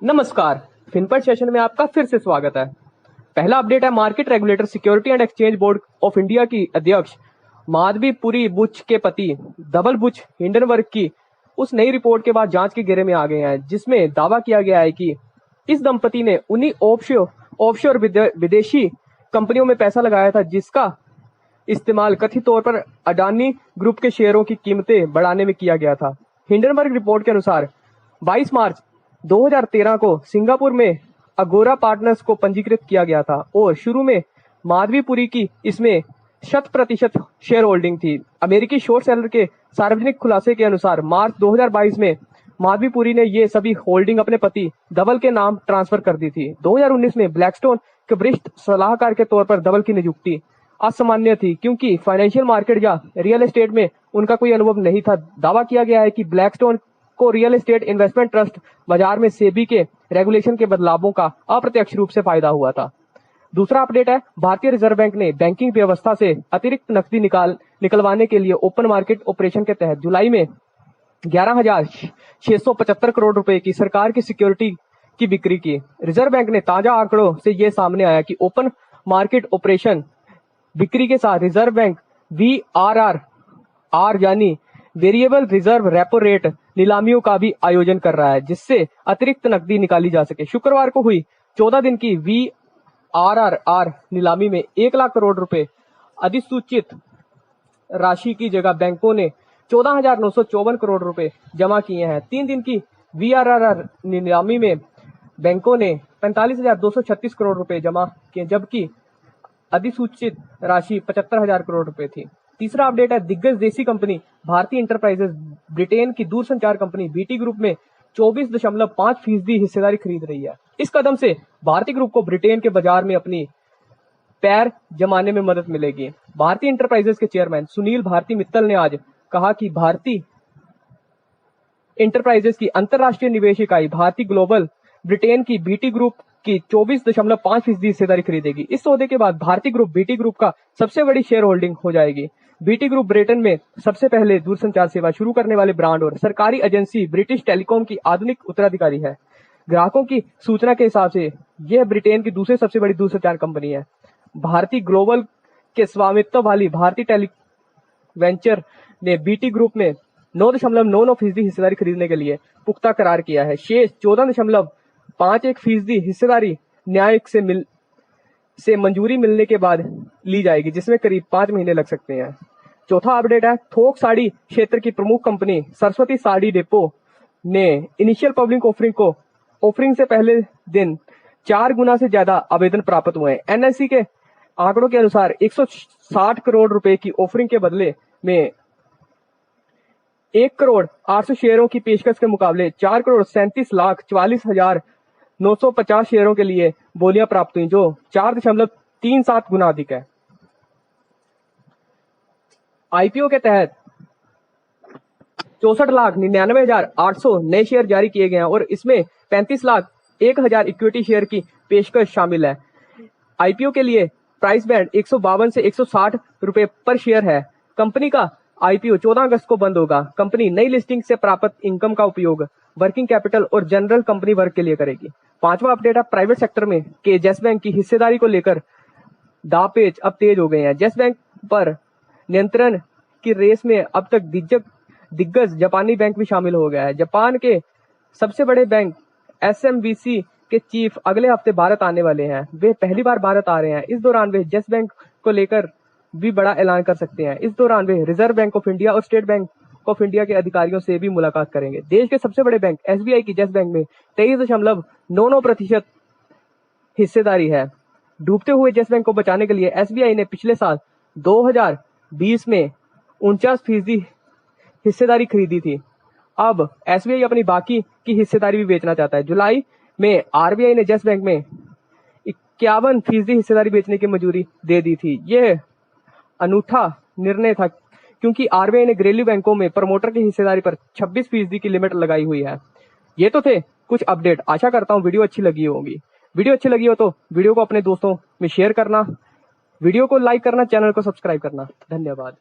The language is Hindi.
नमस्कार, फिनपर सेशन में आपका फिर से स्वागत है। पहला अपडेट है market regulator security and exchange board of India की अध्यक्ष माधवी पुरी बुच के पति धवल बुच हिंडनबर्ग की उस नई रिपोर्ट के बाद जांच के घेरे में आ गए हैं, जिसमें दावा किया गया है कि इस दंपति ने उन्हीं ऑफशोर विदेशी कंपनियों में पैसा लगाया था, जिसका इस्तेमाल कथित तौर पर अडानी ग्रुप के शेयरों की कीमतें बढ़ाने में किया गया था। हिंडनबर्ग रिपोर्ट के अनुसार 22 मार्च 2013 को सिंगापुर में अगोरा पार्टनर्स को पंजीकृत किया गया था और शुरू में माधवीपुरी की इसमें 100% शेयर होल्डिंग थी। अमेरिकी शॉर्ट सेलर के सार्वजनिक खुलासे के अनुसार मार्च 2022 में माधवीपुरी ने ये सभी होल्डिंग अपने पति धवल के नाम ट्रांसफर कर दी थी। 2019 में ब्लैकस्टोन के वरिष्ठ सलाहकार के तौर पर धवल की नियुक्ति असामान्य थी, क्योंकि फाइनेंशियल मार्केट या रियल एस्टेट में उनका कोई अनुभव नहीं था। दावा किया गया है कि ब्लैकस्टोन को रियल एस्टेट इन्वेस्टमेंट ट्रस्ट बाजार में सेबी के रेगुलेशन के बदलावों का अप्रत्यक्ष रूप से फायदा हुआ था। दूसरा अपडेट है, भारतीय रिजर्व बैंक ने बैंकिंग व्यवस्था से अतिरिक्त नकदी निकलवाने के लिए ओपन मार्केट ऑपरेशन के तहत जुलाई में 11,675 करोड़ रुपए की सरकार की सिक्योरिटी की बिक्री की। रिजर्व बैंक ने ताजा आंकड़ों से यह सामने आया कि ओपन मार्केट ऑपरेशन बिक्री के साथ रिजर्व बैंक VRR यानी वेरिएबल रिजर्व रेपो रेट नीलामियों का भी आयोजन कर रहा है, जिससे अतिरिक्त नकदी निकाली जा सके। शुक्रवार को हुई 14 दिन की VRR नीलामी में 1 लाख करोड़ रुपए अधिसूचित राशि की जगह बैंकों ने 14,954 करोड़ रुपए जमा किए हैं। 3 दिन की VRR नीलामी में बैंकों ने 45,236 करोड़ रुपए जमा किए, जबकि अधिसूचित राशि 75,000 करोड़ रुपए थी। तीसरा अपडेट है, दिग्गज देसी कंपनी भारती इंटरप्राइजेज ब्रिटेन की दूरसंचार कंपनी बीटी ग्रुप में 24.5% हिस्सेदारी खरीद रही है। इस कदम से भारती ग्रुप को ब्रिटेन के बाजार में अपनी पैर जमाने में मदद मिलेगी। भारती इंटरप्राइजेज के चेयरमैन सुनील भारती मित्तल ने आज कहा कि भारती इंटरप्राइजेज की अंतरराष्ट्रीय निवेश इकाई भारती ग्लोबल ब्रिटेन की बीटी ग्रुप की 24.5% हिस्सेदारी खरीदेगी। इस सौदे के बाद भारती ग्रुप बीटी ग्रुप का सबसे बड़ी शेयर होल्डिंग हो जाएगी। बीटी ग्रुप ब्रिटेन में सबसे पहले दूरसंचार सेवा शुरू करने वाले ब्रांड और सरकारी एजेंसी ब्रिटिश टेलीकॉम की आधुनिक उत्तराधिकारी है। ग्राहकों की सूचना के हिसाब से यह ब्रिटेन की दूसरी सबसे बड़ी दूरसंचार कंपनी है। भारती ग्लोबल के स्वामित्व वाली भारती टेली वेंचर ने बीटी ग्रुप में 9.99% हिस्सेदारी खरीदने के लिए पुख्ता करार किया है। शेष 14.51% हिस्सेदारी न्यायिक से मंजूरी मिलने के बाद ली जाएगी, जिसमें करीब 5 महीने लग सकते हैं। चौथा अपडेट है, थोक साड़ी क्षेत्र की प्रमुख कंपनी सरस्वती साड़ी डिपो ने इनिशियल पब्लिक ऑफरिंग से पहले दिन 4 गुना से ज्यादा आवेदन प्राप्त हुए हैं। एनएससी के आंकड़ों के अनुसार 160 करोड़ रुपए की ऑफरिंग के बदले में 1 करोड़ 800 शेयरों की पेशकश के मुकाबले 4 करोड़ 37,44,950 शेयरों के लिए बोलियां प्राप्त हुई, जो 4.37 गुना अधिक है। आईपीओ के तहत 64,99,800 नए शेयर जारी किए गए हैं और इसमें 35,01,000 इक्विटी शेयर की पेशकश शामिल है। आईपीओ के लिए प्राइस बैंड 152 से 160 रुपए पर शेयर है। कंपनी का आईपीओ 14 अगस्त को बंद होगा। कंपनी नई लिस्टिंग से प्राप्त इनकम का उपयोग वर्किंग कैपिटल और जनरल कंपनी वर्क के लिए करेगी। पांचवा अपडेट है, प्राइवेट सेक्टर में के येस बैंक की हिस्सेदारी को लेकर दांवपेच अब तेज हो गए हैं। येस बैंक पर नियंत्रण की रेस में अब तक दिग्गज जापानी बैंक भी शामिल हो गया है। जापान के सबसे बड़े बैंक SMBC के चीफ अगले हफ्ते भारत आने वाले हैं। वे पहली बार भारत आ रहे हैं। इस दौरान वे येस बैंक को लेकर भी बड़ा ऐलान कर सकते हैं। इस दौरान वे रिजर्व बैंक ऑफ इंडिया और स्टेट बैंक ऑफ इंडिया के अधिकारियों से भी मुलाकात करेंगे। देश के सबसे बड़े बैंक SBI की येस बैंक में 23.99% हिस्सेदारी है। डूबते हुए येस बैंक को बचाने के लिए SBI ने पिछले साल 2020 में 49% हिस्सेदारी खरीदी थी। अब SBI अपनी बाकी की हिस्सेदारी भी बेचना चाहता है। जुलाई में RBI ने येस बैंक में 51% हिस्सेदारी बेचने की मंजूरी दे दी थी। यह अनूठा निर्णय था, क्योंकि RBI ने घरेलू बैंकों में प्रमोटर की हिस्सेदारी पर 26% की लिमिट लगाई हुई है। ये तो थे कुछ अपडेट। आशा करता हूँ वीडियो अच्छी लगी होगी। वीडियो अच्छी लगी हो तो वीडियो को अपने दोस्तों में शेयर करना, वीडियो को लाइक करना, चैनल को सब्सक्राइब करना। धन्यवाद।